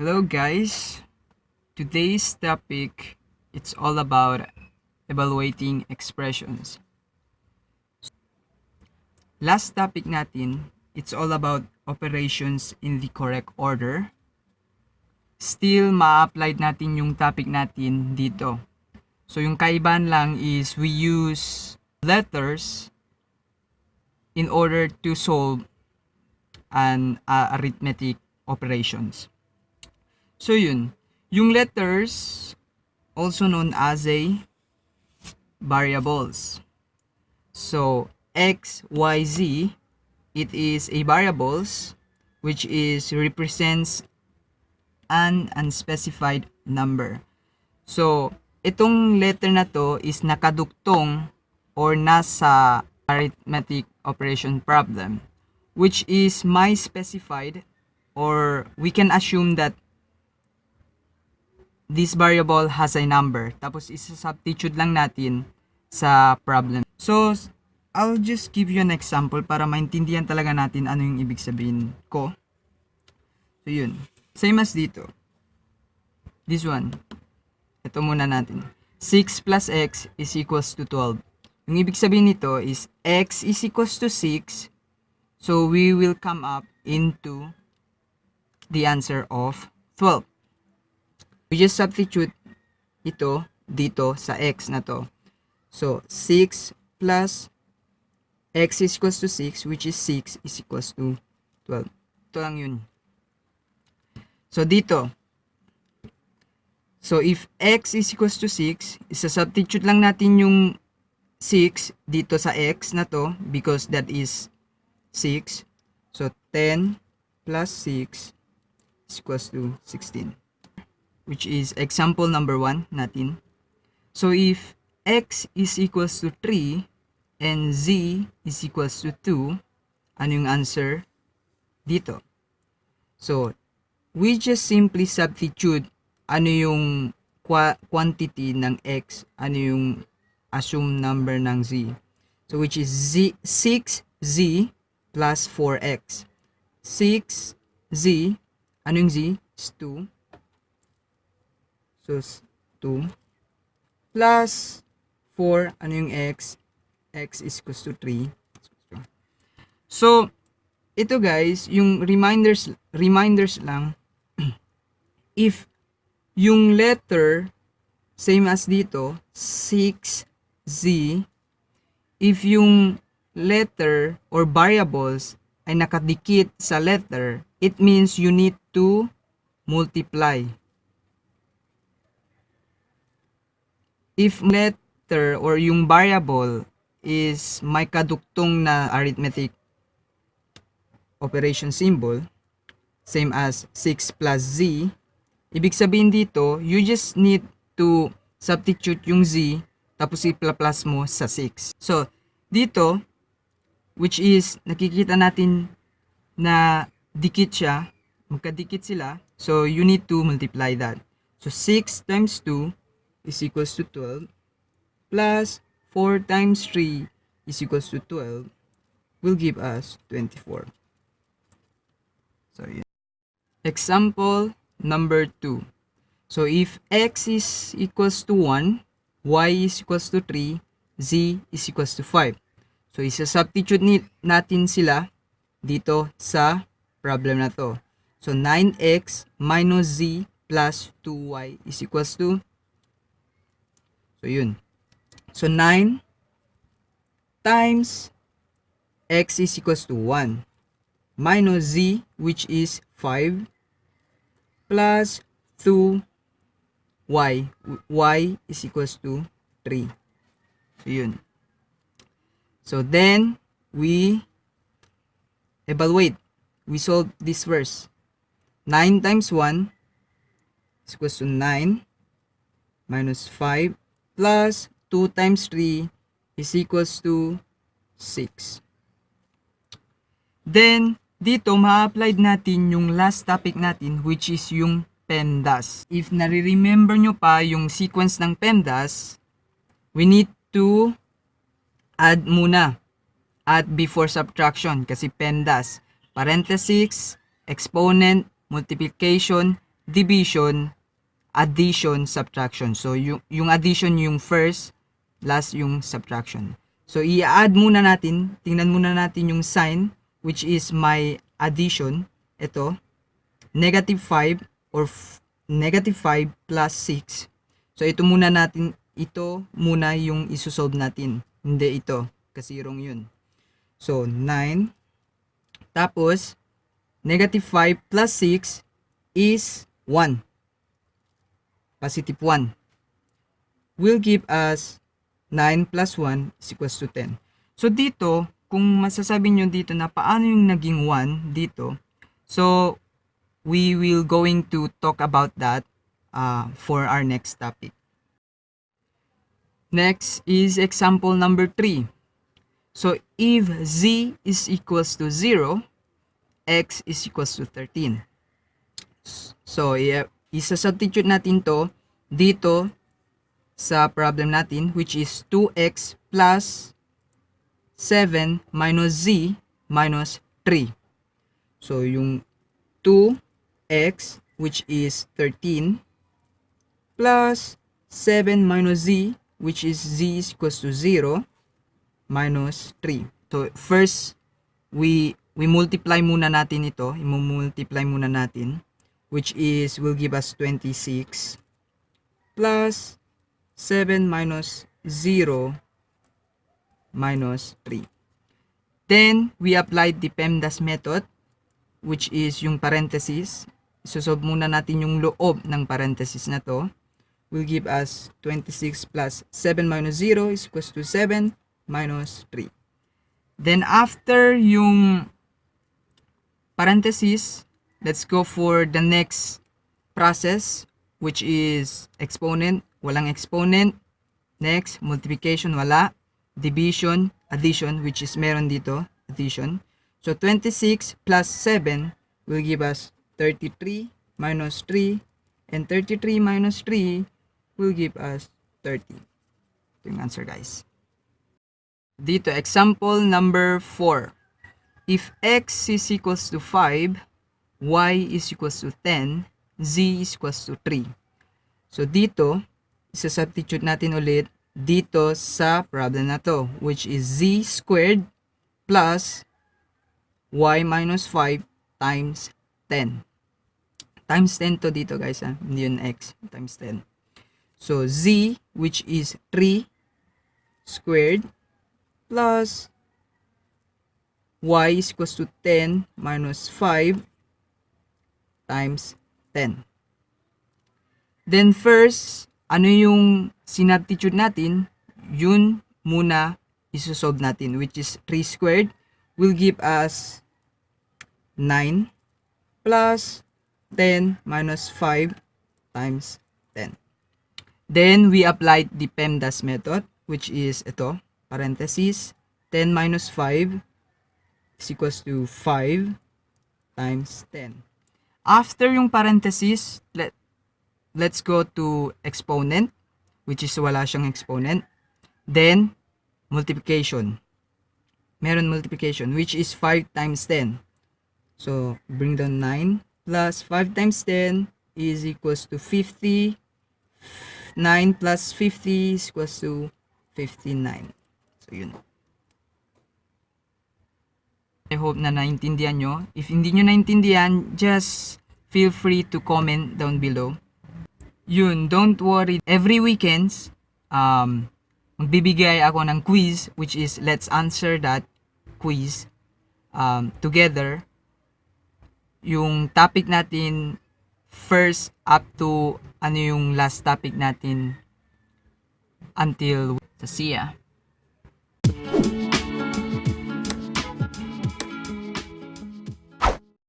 Hello guys, today's topic it's all about evaluating expressions. Last topic natin, it's all about operations in the correct order. Still ma-apply natin yung topic natin dito. So yung kaibahan lang is we use letters in order to solve an arithmetic operations. So yun, yung letters also known as a variables. So x, y, z, it is a variables which is represents an unspecified number. So itong letter na to is nakadugtong or nasa arithmetic operation problem which is my specified, or we can assume that this variable has a number. Tapos isa-substitute lang natin sa problem. So, I'll just give you an example para maintindihan talaga natin ano yung ibig sabihin ko. So, yun. Same as dito. This one. Ito muna natin. 6 plus x is equals to 12. Yung ibig sabihin nito is x is equals to 6. So, we will come up into the answer of 12. We just substitute ito dito sa x na to. So, 6 plus x is equals to 6, which is 6 is equals to 12. Ito lang yun. So, dito. So, if x is equals to 6, isa-substitute lang natin yung 6 dito sa x na to because that is 6. So, 10 plus 6 is equals to 16. Which is example number 1 natin. So, if x is equals to 3 and z is equals to 2, ano yung answer dito? So, we just simply substitute ano yung quantity ng x, ano yung assumed number ng z. So, which is 6z plus 4x. 6z, ano yung z? Is 2. So, 2 plus 4, ano yung x? X is equals to 3. So, ito guys, yung reminders lang, if yung letter, same as dito, 6z, if yung letter or variables ay nakadikit sa letter, it means you need to multiply. If letter or yung variable is may kadugtong na arithmetic operation symbol, same as 6 plus z, ibig sabihin dito, you just need to substitute yung z, tapos i-plus mo sa 6. So, dito, which is, nakikita natin na dikit siya, magkadikit sila, so you need to multiply that. So, 6 times 2 is equals to 12 plus 4 times 3 is equals to 12 will give us 24. So, yun. Example number 2. So, if x is equals to 1, y is equals to 3, z is equals to 5. So, isa-substitute natin sila dito sa problem na to. So, 9x minus z plus 2y is equals to, so, yun. So, 9 times x is equals to 1 minus z, which is 5, plus 2y. Y is equals to 3. So, yun. So, then, we evaluate. We solve this verse. 9 times 1 is equals to 9 minus 5 plus 2 times 3 is equals to 6. Then, dito, ma-apply natin yung last topic natin, which is yung PEMDAS. If nare-remember nyo pa yung sequence ng PEMDAS, we need to add muna. Add before subtraction kasi PEMDAS. Parenthesis, exponent, multiplication, division, addition, subtraction. So, yung addition yung first, last yung subtraction. So, i-add muna natin, tingnan muna natin yung sign, which is my addition. Ito, negative 5 or negative 5 plus 6. So, ito muna yung isosolve natin. Hindi ito, kasi wrong yun. So, 9. Tapos, negative 5 plus 6 is 1. Positive 1. Will give us 9 plus 1 is equals to 10. So, dito, kung masasabi nyo dito na paano yung naging 1 dito, so, we will going to talk about that for our next topic. Next is example number 3. So, if z is equals to 0, x is equals to 13. So, isa-substitute natin to dito sa problem natin, which is 2x plus 7 minus z minus 3. So, yung 2x, which is 13, plus 7 minus z, which is z is equals to 0, minus 3. So, first, we multiply muna natin ito. I-multiply muna natin, which is, will give us 26, plus 7 minus 0, minus 3. Then, we applied the PEMDAS method, which is yung parenthesis. Isosolve muna natin yung loob ng parenthesis na to. Will give us 26 plus 7 minus 0 is equals to 7 minus 3. Then after yung parenthesis, let's go for the next process, which is exponent. Walang exponent. Next, multiplication, wala. Division, addition, which is meron dito, addition. So 26 plus 7 will give us 33 minus 3, and 33 minus 3 will give us 30. Ito yung answer, guys. Dito, example number 4. If x is equals to 5, y is equals to 10, z is equals to 3. So, dito, isa-substitute natin ulit dito sa problem na to, which is z squared plus y minus 5 times 10. Times 10 to dito, guys, ha? Hindi yun x, times 10. So, z, which is 3 squared, plus y is equals to 10 minus 5 times 10. Then first, ano yung sinubstitute natin? Yun muna isosolve natin, which is 3 squared will give us 9 plus 10 minus 5 times 10. Then, we applied the PEMDAS method, which is ito, parenthesis, 10 minus 5 is equals to 5 times 10. After yung parenthesis, let's go to exponent, which is wala siyang exponent. Then, multiplication. Meron multiplication, which is 5 times 10. So, bring down 9 plus 5 times 10 is equals to 50. 9 plus 50 is equals to 59. So, yun. I hope na naintindihan nyo. If hindi nyo naintindihan, just feel free to comment down below. Yun, don't worry. Every weekends, magbibigay ako ng quiz, which is let's answer that quiz together. Yung topic natin first up to ano yung last topic natin until see ya.